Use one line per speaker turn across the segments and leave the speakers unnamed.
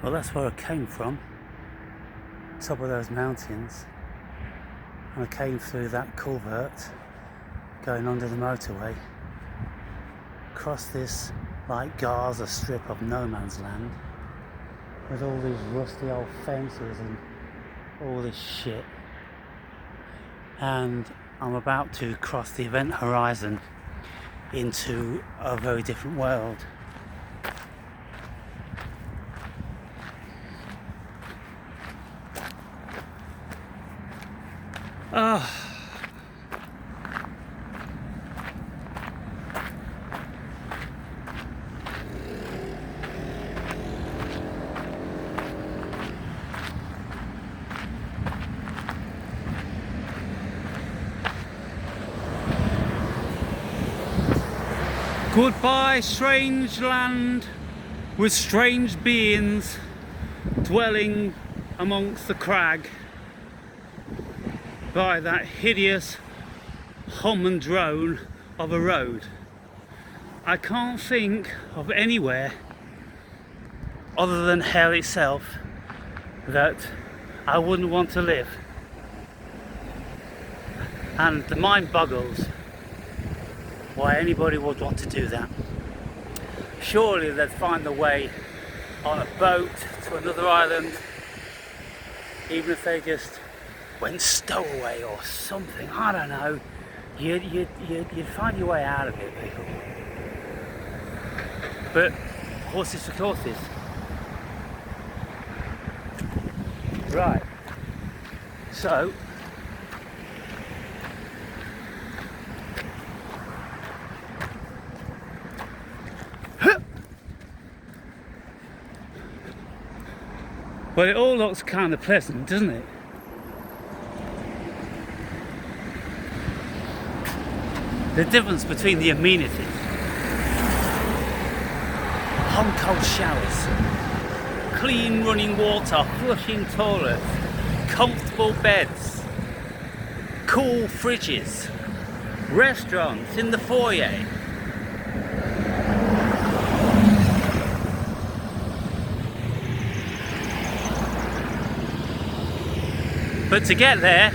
Well, that's where I came from, top of those mountains. And I came through that culvert, going under the motorway, across this like Gaza strip of no man's land, with all these rusty old fences and all this shit. And I'm about to cross the event horizon into a very different world. Goodbye, strange land with strange beings dwelling amongst the crag by that hideous hum and drone of a road. I can't think of anywhere other than hell itself that I wouldn't want to live. And the mind boggles why anybody would want to do that. Surely they'd find a way on a boat to another island, even if they just went stowaway or something. I don't know. You'd find your way out of it, people. But horses for courses. Right. So well, it all looks kind of pleasant, doesn't it? The difference between the amenities: hot cold showers, clean running water, flushing toilets, comfortable beds, cool fridges, restaurants in the foyer. But to get there,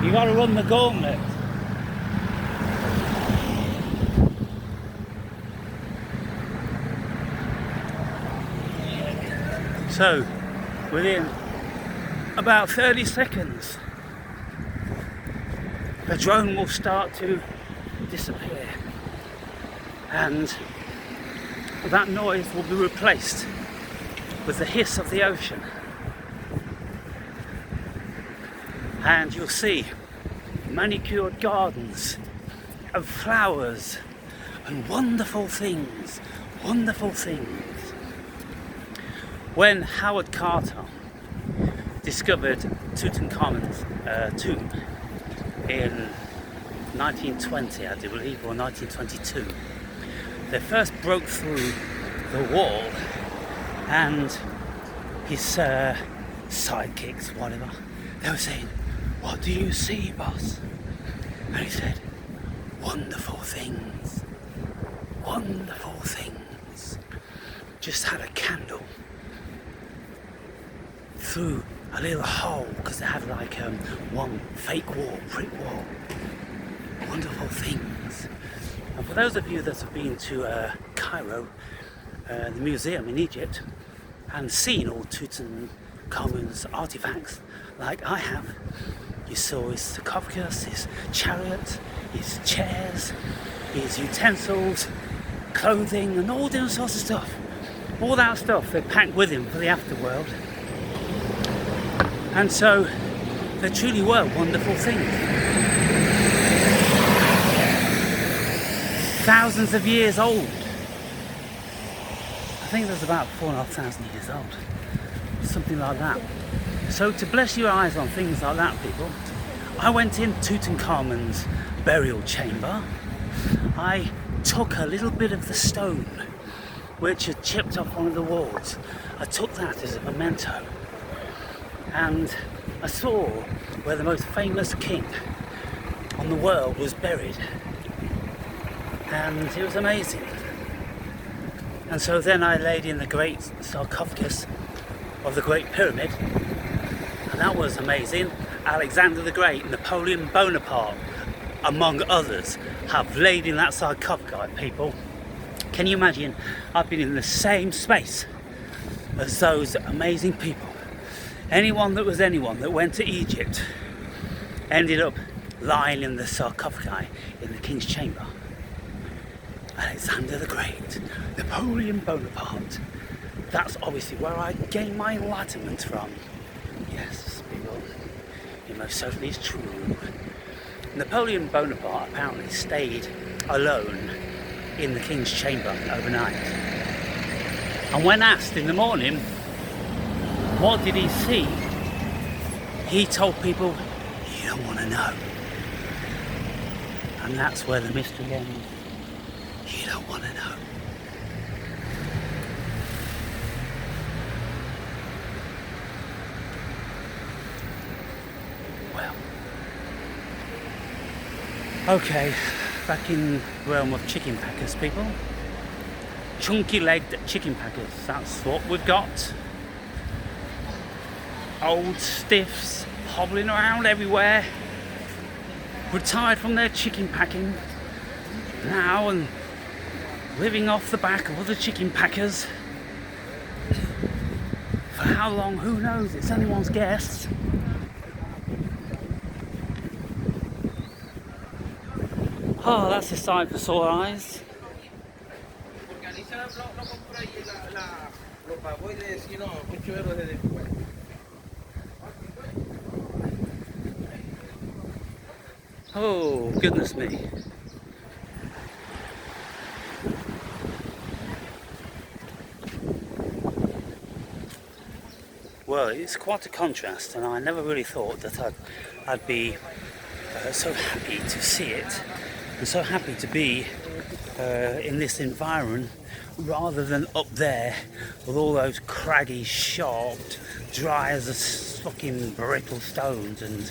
you got to run the gauntlet. So, within about 30 seconds, the drone will start to disappear. And that noise will be replaced with the hiss of the ocean. And you'll see manicured gardens and flowers and wonderful things, wonderful things. When Howard Carter discovered Tutankhamun's tomb in 1920, I do believe, or 1922, they first broke through the wall, and his sidekicks, whatever, they were saying, "What do you see, boss?" And he said, "Wonderful things, wonderful things." Just had a candle through a little hole, because they had like one fake wall, brick wall. Wonderful things. And for those of you that have been to Cairo, the museum in Egypt, and seen all Tutankhamun's artifacts, like I have, you saw his sarcophagus, his chariot, his chairs, his utensils, clothing, and all different sorts of stuff. All that stuff they packed with him for the afterworld. And so they truly were wonderful things. Thousands of years old. I think there's about 4,500 years old. Something like that. So to bless your eyes on things like that, people, I went in Tutankhamun's burial chamber. I took a little bit of the stone which had chipped off one of the walls. I took that as a memento. And I saw where the most famous king on the world was buried. And it was amazing. And so then I laid in the great sarcophagus of the Great Pyramid, and that was amazing. Alexander the Great, Napoleon Bonaparte, among others, have laid in that sarcophagi, people. Can you imagine? I've been in the same space as those amazing people. Anyone that went to Egypt ended up lying in the sarcophagi in the King's Chamber. Alexander the Great, Napoleon Bonaparte. That's obviously where I gained my enlightenment from. Yes, people, it most certainly is true. Napoleon Bonaparte apparently stayed alone in the King's Chamber overnight. And when asked in the morning, what did he see? He told people, you don't want to know. And that's where the mystery ends. You don't want to know. Well, okay, back in the realm of chicken packers, people. Chunky legged chicken packers, that's what we've got. Old stiffs hobbling around everywhere, retired from their chicken packing now and living off the back of other chicken packers. For how long, who knows, it's anyone's guess. Oh, that's a sight for sore eyes. Oh, goodness me. Well, it's quite a contrast, and I never really thought that I'd be so happy to see it, and so happy to be in this environment rather than up there with all those craggy, sharp, dry as a fucking brittle stones and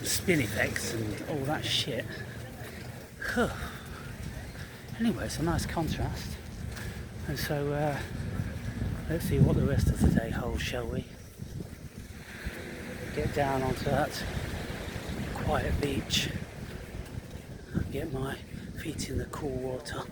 spin effects and all that shit. Anyway, it's a nice contrast, and so let's see what the rest of the day holds, shall we? Get down onto that quiet beach, get my feet in the cool water.